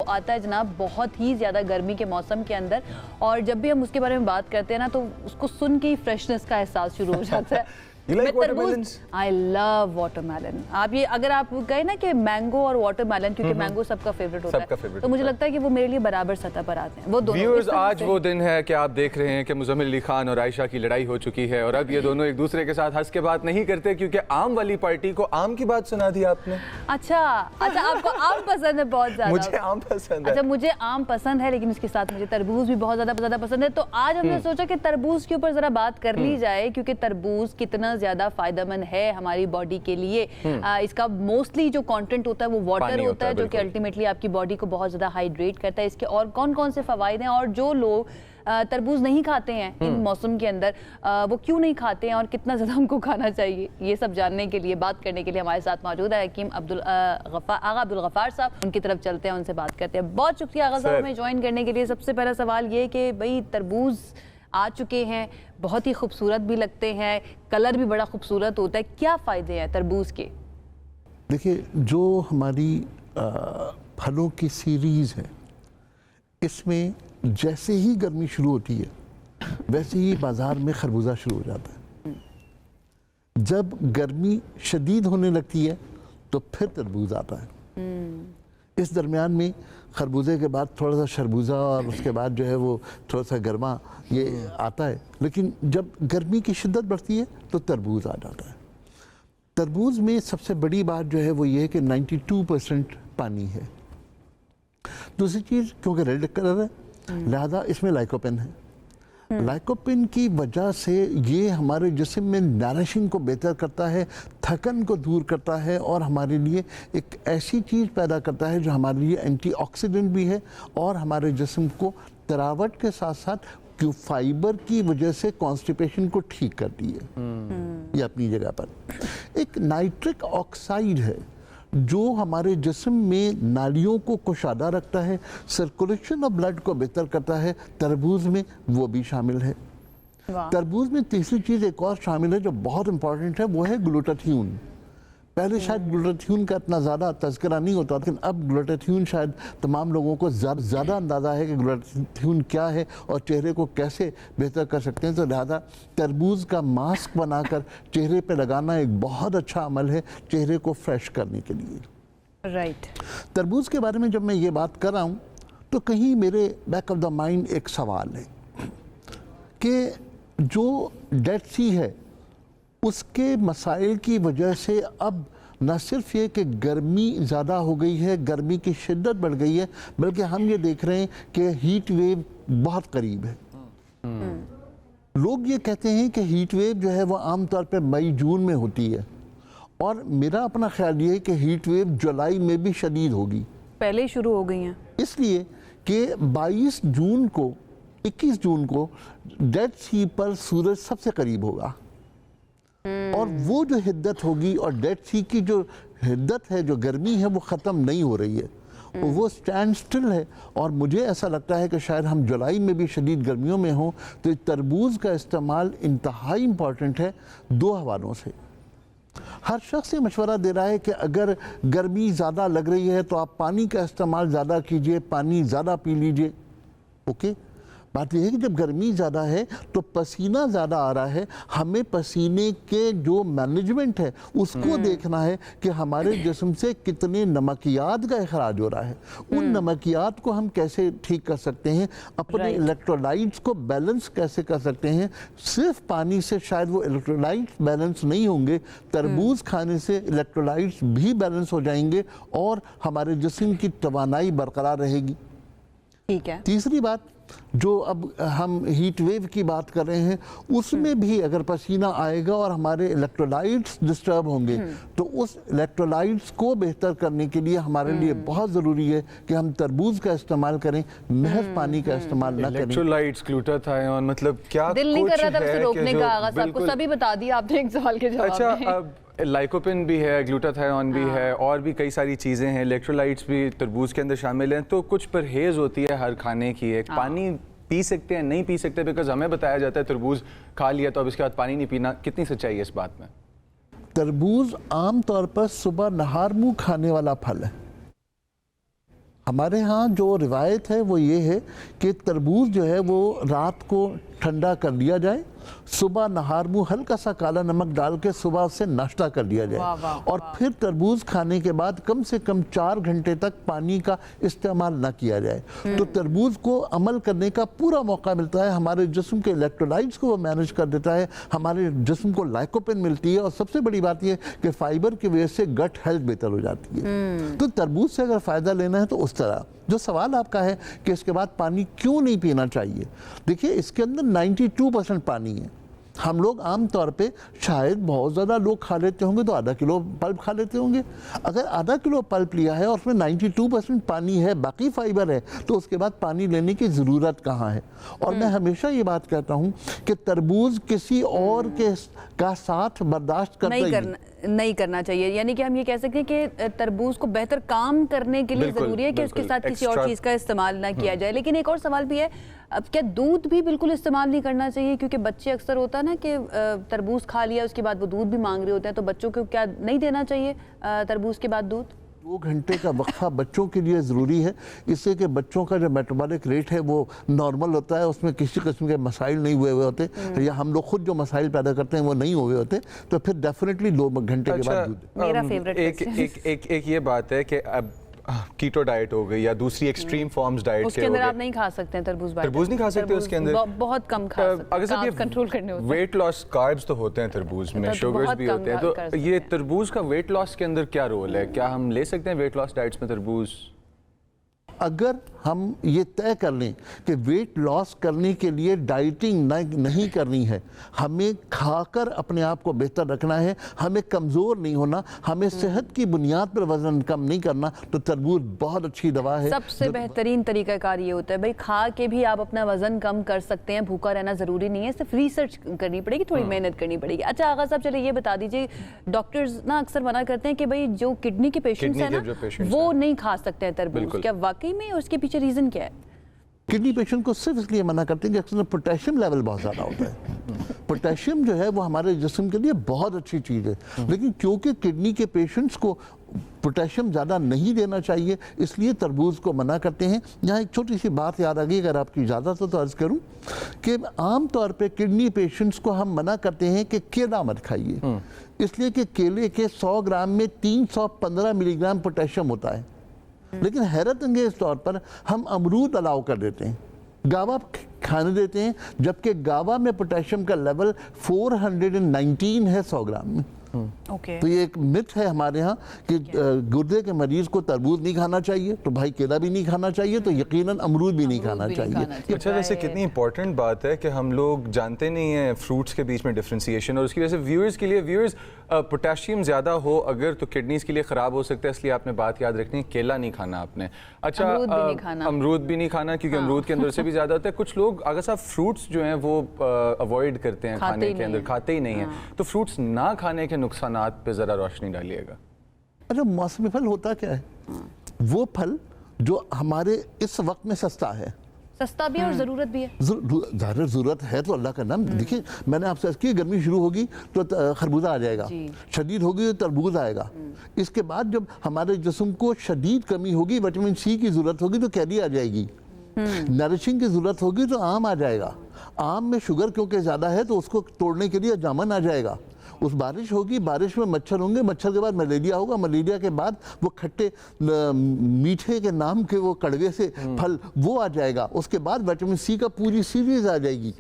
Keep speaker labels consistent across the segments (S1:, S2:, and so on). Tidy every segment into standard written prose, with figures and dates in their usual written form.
S1: آتا ہے جناب بہت ہی زیادہ گرمی کے موسم کے اندر, اور جب بھی ہم اس کے بارے میں بات کرتے ہیں نا تو اس کو سن کے ہی فریشنس کا احساس شروع ہو جاتا ہے. I love watermelon. آپ یہ اگر آپ کہیں نا کہ مینگو اور واٹر میلن, کیونکہ مینگو سب کا فیوریٹ ہوتا ہے, تو مجھے لگتا ہے کہ وہ میرے لیے برابر سطح پر آتے ہیں وہ دونوں.
S2: ویورز, آج وہ دن ہے کہ آپ دیکھ رہے ہیں کہ مزمل علی خان اور عائشہ کی لڑائی ہو چکی ہے, اور اب یہ دونوں ایک دوسرے کے ساتھ ہنس کے بات نہیں کرتے کیونکہ آم والی پارٹی کو آم کی بات سنا دی آپ نے.
S1: اچھا آپ کو آم پسند ہے بہت زیادہ.
S2: مجھے آم پسند ہے.
S1: اچھا مجھے آم پسند ہے, لیکن اس کے ساتھ مجھے تربوز بھی بہت زیادہ پسند ہے. تو آج ہم نے سوچا کہ تربوز کے اوپر ذرا بات کر لی جائے, کیونکہ تربوز کتنا زیادہ فائدہ مند ہے ہماری باڈی کے لیے. اس کا موسٹلی جو کانٹینٹ ہوتا ہے وہ واٹر ہوتا ہے, جو کہ الٹیمیٹلی آپ کی باڈی کو بہت زیادہ ہائیڈریٹ کرتا ہے. اس کے اور کون کون سے فوائد ہیں, اور جو لوگ تربوز نہیں کھاتے ہیں ان موسم کے اندر وہ کیوں نہیں کھاتے ہیں, اور کتنا زیادہ ہم کو کھانا چاہیے, یہ سب جاننے کے لیے بات کرنے کے لیے ہمارے ساتھ موجود ہے حکیم آغا عبدالغفار صاحب. ان کی طرف چلتے ہیں, ان سے بات کرتے ہیں. بہت شکریہ آغا صاحب ہمیں جوائن کرنے کے لیے. سب سے پہلا سوال یہ کہ بھئی تربوز آ چکے ہیں, بہت ہی خوبصورت بھی لگتے ہیں, کلر بھی بڑا خوبصورت ہوتا ہے, کیا فائدے ہیں تربوز کے؟
S3: دیکھیں, جو ہماری پھلوں کی سیریز ہے اس میں جیسے ہی گرمی شروع ہوتی ہے ویسے ہی بازار میں خربوزہ شروع ہو جاتا ہے. جب گرمی شدید ہونے لگتی ہے تو پھر تربوز آتا ہے. اس درمیان میں خربوزے کے بعد تھوڑا سا شربوزہ, اور اس کے بعد جو ہے وہ تھوڑا سا گرما یہ آتا ہے. لیکن جب گرمی کی شدت بڑھتی ہے تو تربوز آ جاتا ہے. تربوز میں سب سے بڑی بات جو ہے وہ یہ ہے کہ 92% پانی ہے. دوسری چیز, کیونکہ ریڈ کلر ہے لہذا اس میں لائکوپین ہے. لائکوپین کی وجہ سے یہ ہمارے جسم میں نارشنگ کو بہتر کرتا ہے, تھکن کو دور کرتا ہے, اور ہمارے لیے ایک ایسی چیز پیدا کرتا ہے جو ہمارے لیے اینٹی آکسیڈنٹ بھی ہے, اور ہمارے جسم کو تراوٹ کے ساتھ ساتھ فائبر کی وجہ سے کانسٹیپیشن کو ٹھیک کرتی ہے. یہ اپنی جگہ پر. ایک نائٹرک آکسائڈ ہے جو ہمارے جسم میں نالیوں کو کشادہ رکھتا ہے, سرکولیشن آف بلڈ کو بہتر کرتا ہے. تربوز میں وہ بھی شامل ہے. تربوز میں تیسری چیز ایک اور شامل ہے جو بہت امپورٹنٹ ہے, وہ ہے گلوٹاتھیون. پہلے شاید گلوٹاتھیون کا اتنا زیادہ تذکرہ نہیں ہوتا, لیکن اب گلوٹاتھیون شاید تمام لوگوں کو زیادہ اندازہ ہے کہ گلوٹاتھیون کیا ہے اور چہرے کو کیسے بہتر کر سکتے ہیں. تو لہذا تربوز کا ماسک بنا کر چہرے پہ لگانا ایک بہت اچھا عمل ہے چہرے کو فریش کرنے کے لیے.
S1: رائٹ.
S3: تربوز کے بارے میں جب میں یہ بات کر رہا ہوں تو کہیں میرے بیک آف دا مائنڈ ایک سوال ہے کہ جو ڈیڈ سی ہے اس کے مسائل کی وجہ سے اب نہ صرف یہ کہ گرمی زیادہ ہو گئی ہے, گرمی کی شدت بڑھ گئی ہے, بلکہ ہم یہ دیکھ رہے ہیں کہ ہیٹ ویو بہت قریب ہے. لوگ یہ کہتے ہیں کہ ہیٹ ویو جو ہے وہ عام طور پہ مئی جون میں ہوتی ہے, اور میرا اپنا خیال یہ ہے کہ ہیٹ ویو جولائی میں بھی شدید ہوگی.
S1: پہلے ہی شروع ہو گئی ہیں, اس
S3: لیے کہ 21 جون کو ڈیڈ سی پر سورج سب سے قریب ہوگا, اور وہ جو حدت ہوگی, اور ڈیڈ سی کی جو حدت ہے, جو گرمی ہے, وہ ختم نہیں ہو رہی ہے, وہ سٹینڈ سٹل ہے. اور مجھے ایسا لگتا ہے کہ شاید ہم جولائی میں بھی شدید گرمیوں میں ہوں. تو تربوز کا استعمال انتہائی امپورٹنٹ ہے دو حوالوں سے. ہر شخص یہ مشورہ دے رہا ہے کہ اگر گرمی زیادہ لگ رہی ہے تو آپ پانی کا استعمال زیادہ کیجئے, پانی زیادہ پی لیجئے. اوکے, بات یہ ہے کہ جب گرمی زیادہ ہے تو پسینہ زیادہ آ رہا ہے, ہمیں پسینے کے جو مینجمنٹ ہے اس کو دیکھنا ہے کہ ہمارے جسم سے کتنے نمکیات کا اخراج ہو رہا ہے. ان نمکیات کو ہم کیسے ٹھیک کر سکتے ہیں, اپنے الیکٹرولائٹس کو بیلنس کیسے کر سکتے ہیں. صرف پانی سے شاید وہ الیکٹرولائٹس بیلنس نہیں ہوں گے, تربوز کھانے سے الیکٹرولائٹس بھی بیلنس ہو جائیں گے اور ہمارے جسم کی توانائی برقرار رہے گی.
S1: ٹھیک ہے.
S3: تیسری بات, جو اب ہم ہیٹ ویو کی بات کر رہے ہیں, اس میں بھی اگر پسینہ آئے گا اور ہمارے الیکٹرولائٹس ڈسٹرب ہوں گے تو اس الیکٹرولائٹس کو بہتر کرنے کے لیے ہمارے لیے بہت ضروری ہے کہ ہم تربوز کا استعمال کریں, محض پانی کا استعمال نہ کریں.
S2: الیکٹرولائٹس, گلوٹاتھیون, مطلب کیا
S1: دل نہیں کر رہا تھا اسے روکنے کا. آغا صاحب کو سبھی بتا دیا آپ نے ایک سوال کے جواب میں.
S2: اچھا, اب لائکوپن بھی ہے, گلوٹاتھیون بھی ہے, اور بھی کئی ساری چیزیں ہیں, الیکٹرولائٹس بھی تربوز کے اندر شامل ہیں. تو کچھ پرہیز ہوتی ہے ہر کھانے کی. ایک پانی پی سکتے ہیں, نہیں پی سکتے, بیکاز ہمیں بتایا جاتا ہے تربوز کھا لیا تو اب اس کے بعد پانی نہیں پینا. کتنی سچائی ہے اس بات میں؟
S3: تربوز عام طور پر صبح نہار منہ کھانے والا پھل ہے. ہمارے ہاں جو روایت ہے وہ یہ ہے کہ تربوز جو ہے وہ رات کو ٹھنڈا کر لیا جائے, صبح نہار منہ ہلکا سا کالا نمک ڈال کے صبح سے ناشتہ کر لیا جائے, اور پھر تربوز کھانے کے بعد کم سے کم 4 گھنٹے تک پانی کا استعمال نہ کیا جائے. تو تربوز کو عمل کرنے کا پورا موقع ملتا ہے, ہمارے جسم کے الیکٹرولائٹس کو وہ مینج کر دیتا ہے, ہمارے جسم کو لائکوپین ملتی ہے, اور سب سے بڑی بات یہ کہ فائبر کی وجہ سے گٹ ہیلتھ بہتر ہو جاتی ہے. تو تربوز سے اگر فائدہ لینا ہے تو اس طرح. جو سوال آپ کا ہے کہ اس کے بعد پانی کیوں نہیں پینا چاہیے, دیکھیے اس کے اندر 92% پانی ہے. ہم لوگ عام طور پہ شاید بہت زیادہ لوگ کھا لیتے ہوں گے تو ½ کلو پلپ کھا لیتے ہوں گے. اگر ½ کلو پلپ لیا ہے اور اس میں 92% پانی ہے, باقی فائبر ہے, تو اس کے بعد پانی لینے کی ضرورت کہاں ہے. اور میں ہمیشہ یہ بات کہتا ہوں کہ تربوز کسی اور کا ساتھ برداشت
S1: نہیں کرنا چاہیے. یعنی کہ ہم یہ کہہ سکتے ہیں کہ تربوز کو بہتر کام کرنے کے لیے ضروری ہے کہ اس کے ساتھ کسی اور چیز کا استعمال نہ کیا جائے. لیکن ایک اور سوال بھی ہے, اب کیا دودھ بھی بالکل استعمال نہیں کرنا چاہیے؟ کیونکہ بچے اکثر ہوتا ہے نا کہ تربوز کھا لیا اس کے بعد وہ دودھ بھی مانگ رہے ہوتے ہیں, تو بچوں کو کیا نہیں دینا چاہیے تربوز کے بعد دودھ؟
S3: 2 گھنٹے کا وقفہ بچوں کے لیے ضروری ہے, اس سے کہ بچوں کا جو میٹابولک ریٹ ہے وہ نارمل ہوتا ہے, اس میں کسی قسم کے مسائل نہیں ہوئے ہوتے, یا ہم لوگ خود جو مسائل پیدا کرتے ہیں وہ نہیں ہوئے ہوتے, تو پھر ڈیفینیٹلی 2 گھنٹے کے بعد دودھ.
S1: میرا فیوریٹ
S2: ایک یہ بات ہے کہ اب کیٹو ڈائٹ ہو گئی یا دوسری ایکسٹریم فارمز ڈائٹ
S1: اس کے اندر آپ نہیں کھا سکتے ہیں
S2: تربوز نہیں کھا سکتے, اس کے اندر
S1: بہت کم کھا سکتے ہیں, کنٹرول کرنے ہوتے ہیں.
S2: ویٹ لاس کاربز تو ہوتے ہیں تربوز میں, شوگرز بھی ہوتے ہیں, تو یہ تربوز کا ویٹ لاس کے اندر کیا رول ہے؟ کیا ہم لے سکتے ہیں ویٹ لاس ڈائٹس میں تربوز؟
S3: اگر ہم یہ طے کر لیں کہ ویٹ لاس کرنے کے لیے ڈائٹنگ نہیں کرنی ہے, ہمیں کھا کر اپنے آپ کو بہتر رکھنا ہے, ہمیں کمزور نہیں ہونا, ہمیں صحت کی بنیاد پر وزن کم نہیں کرنا, تو تربوز بہت اچھی دوا ہے.
S1: سب سے بہترین طریقہ کار یہ ہوتا ہے بھائی کھا کے بھی آپ اپنا وزن کم کر سکتے ہیں, بھوکا رہنا ضروری نہیں ہے, صرف ریسرچ کرنی پڑے گی, تھوڑی محنت کرنی پڑے گی. اچھا آغا صاحب چلے یہ بتا دیجیے, ڈاکٹرز نا اکثر منع کرتے ہیں کہ بھائی جو کڈنی کے پیشنٹس ہیں نا وہ نہیں کھا سکتے ہیں تربوز, کیا واقعی میں اس کے پیچھے ریزن کیا ہے؟
S3: کڈنی پیشنٹ کو صرف اس لیے منع کرتے ہیں کہ اکثر پوٹیشیم لیول بہت زیادہ ہوتا ہے. پوٹیشیم جو ہے وہ ہمارے جسم کے لیے بہت اچھی چیز ہے, لیکن کیونکہ کڈنی کے پیشنٹس کو پوٹیشیم زیادہ نہیں دینا چاہیے, اس لیے تربوز کو منع کرتے ہیں. یہاں ایک چھوٹی سی بات یاد آ گئی, اگر آپ کی اجازت ہو تو عرض کروں کہ عام طور پہ کڈنی پیشنٹس کو ہم منع کرتے ہیں کہ کیلا مت کھائیے, اس لیے کہ کیلے کے 100 گرام میں 315 ملی گرام پوٹیشیم ہوتا ہے. لیکن حیرت انگیز طور پر ہم امرود الاؤ کر دیتے ہیں, گاوا کھانے دیتے ہیں, جبکہ گاوا میں پوٹیشیم کا لیول 419 ہے 100 گرام میں. تو یہ ایک مت ہے ہمارے ہاں کہ گردے کے مریض کو تربوز نہیں کھانا چاہیے, تو بھائی کیلا بھی نہیں کھانا چاہیے, تو یقیناً امرود بھی نہیں کھانا چاہیے.
S2: اچھا ویسے کتنی امپورٹنٹ بات ہے کہ ہم لوگ جانتے نہیں ہیں فروٹس کے بیچ میں ڈفرینسیشن, اور اس کی وجہ سے ویورز کے لیے پوٹیشیم زیادہ ہو اگر تو کڈنیز کے لیے خراب ہو سکتا ہے, اس لیے آپ نے بات یاد رکھنی ہے کیلا نہیں کھانا آپ نے. اچھا امرود بھی نہیں کھانا کیونکہ امرود کے اندر سے بھی زیادہ ہوتا ہے. کچھ لوگ اگر صاحب فروٹس جو ہیں وہ اوائڈ کرتے ہیں کھانے کے اندر, کھاتے ہی نہیں ہیں, تو فروٹس نہ کھانے کے نقصانات پہ ذرا روشنی ڈالیے گا.
S3: اچھا موسمی پھل ہوتا کیا ہے؟ وہ پھل جو ہمارے اس وقت میں سستا ہے,
S1: سستا بھی اور ضرورت بھی ہے.
S3: ظاہر ضرورت ہے تو اللہ کا نام. دیکھیں میں نے آپ سے عرض کی گرمی شروع ہوگی تو خربوزہ آ جائے گا, شدید ہوگی تو تربوز آئے گا. اس کے بعد جب ہمارے جسم کو شدید کمی ہوگی, وٹامن سی کی ضرورت ہوگی تو کیری آ جائے گی, نرشنگ کی ضرورت ہوگی تو آم آ جائے گا. آم میں شوگر کیونکہ زیادہ ہے تو اس کو توڑنے کے لیے جامن آ جائے گا. اس بارش ہوگی, بارش میں مچھر ہوں گے, مچھر کے بعد ملیریا ہوگا, ملیریا کے بعد وہ کھٹے میٹھے کے نام کے وہ کڑوے سے پھل وہ آ جائے گا. اس کے بعد وٹامن سی کا پوری سیریز آ جائے گی.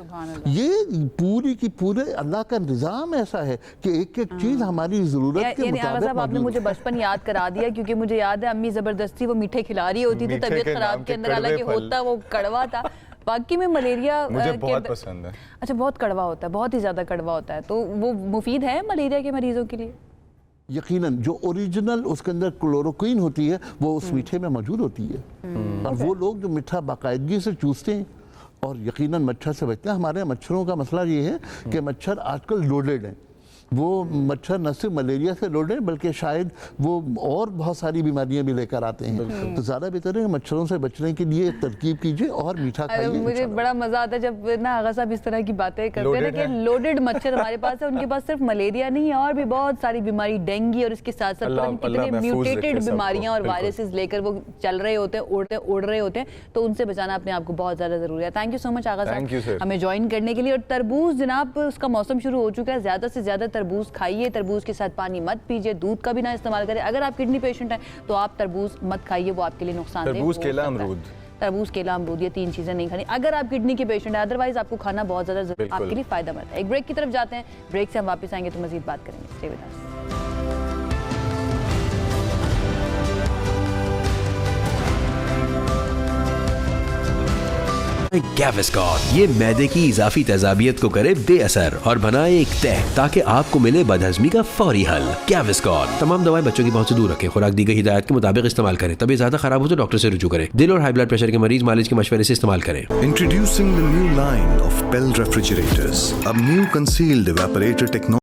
S3: یہ پوری کی پورے اللہ کا نظام ایسا ہے کہ ایک ایک چیز ہماری ضرورت کے مطابق.
S1: آپ نے مجھے بچپن یاد کرا دیا, کیونکہ مجھے یاد ہے امی زبردستی وہ میٹھے کھلا رہی ہوتی تھی طبیعت خراب کے اندر, حالانکہ ہوتا وہ کڑوا تھا. باقی میں ملیریا
S2: مجھے بہت پسند ہے.
S1: اچھا بہت کڑوا ہوتا ہے, بہت ہی زیادہ کڑوا ہوتا ہے, تو وہ مفید ہے ملیریا کے مریضوں کے لیے؟
S3: یقیناً جو اوریجنل اس کے اندر کلوروکوئین ہوتی ہے وہ اس میٹھے میں موجود ہوتی ہے, اور وہ لوگ جو میٹھا باقاعدگی سے چوستے ہیں اور یقیناً مچھر سے بچتے ہیں. ہمارے مچھروں کا مسئلہ یہ ہے کہ مچھر آج کل لوڈڈ ہیں. وہ مچھر نہ صرف ملیریا سے لڑیں بلکہ شاید وہ اور بہت ساری بیماریاں بھی لے کر آتے ہیں. تو زیادہ بہتر ہے کہ مچھروں سے بچنے کے لیے ترکیب کیجیے اور میٹھا کھائیے.
S1: مجھے بڑا مزہ آتا ہے جب نا آغا صاحب اس طرح کی باتیں کرتے ہیں کہ لوڈڈ مچھر ہمارے پاس ہے. ان کے پاس صرف ملیریا نہیں ہے اور بھی بہت ساری بیماری, ڈینگی اور اس کے ساتھ ساتھ کتنے میوٹیٹڈ بیماریاں اور وائرسز لے کر وہ چل رہے ہوتے ہیں, اڑ رہے ہوتے ہیں. تو ان سے بچانا اپنے آپ کو بہت زیادہ ضروری ہے. تھینک یو سو مچ آغا صاحب ہمیں جوائن کرنے کے لیے. اور تربوز جناب, اس کا موسم شروع ہو چکا ہے, زیادہ سے زیادہ تربوز کھائیے. تربوز کے ساتھ پانی مت پیجیے, دودھ کا بھی نہ استعمال کریں. اگر آپ کڈنی پیشنٹ ہیں تو آپ تربوز مت کھائیے, وہ آپ کے لیے نقصان دہ.
S2: تربوز, کیلا, امرود.
S1: تربوز, کیلا, امرود, یہ 3 چیزیں نہیں کھانی اگر آپ کڈنی کے پیشنٹ ہیں. ادروائز آپ کو کھانا بہت زیادہ ضروری, آپ کے لیے فائدہ مند ہے. ایک بریک کی طرف جاتے ہیں, بریک سے ہم واپس آئیں گے تو مزید بات کریں گے. Stay with us.
S4: گیوسکور یہ معدے کی اضافی تیزابیت کو کرے بے اثر اور بنائے ایک تہ تاکہ آپ کو ملے بدہضمی کا فوری حل. گیوسکور تمام دوائیں بچوں کی پہنچ سے دور رکھیں. خوراک دی گئی ہدایت کے مطابق استعمال کریں. طبیعت زیادہ خراب ہو تو ڈاکٹر سے رجوع کریں. دل اور ہائی بلڈ پریشر کے مریض مالج کے مشورے سے استعمال کریں.
S5: Introducing the new line of Bell refrigerators, a new concealed evaporator technology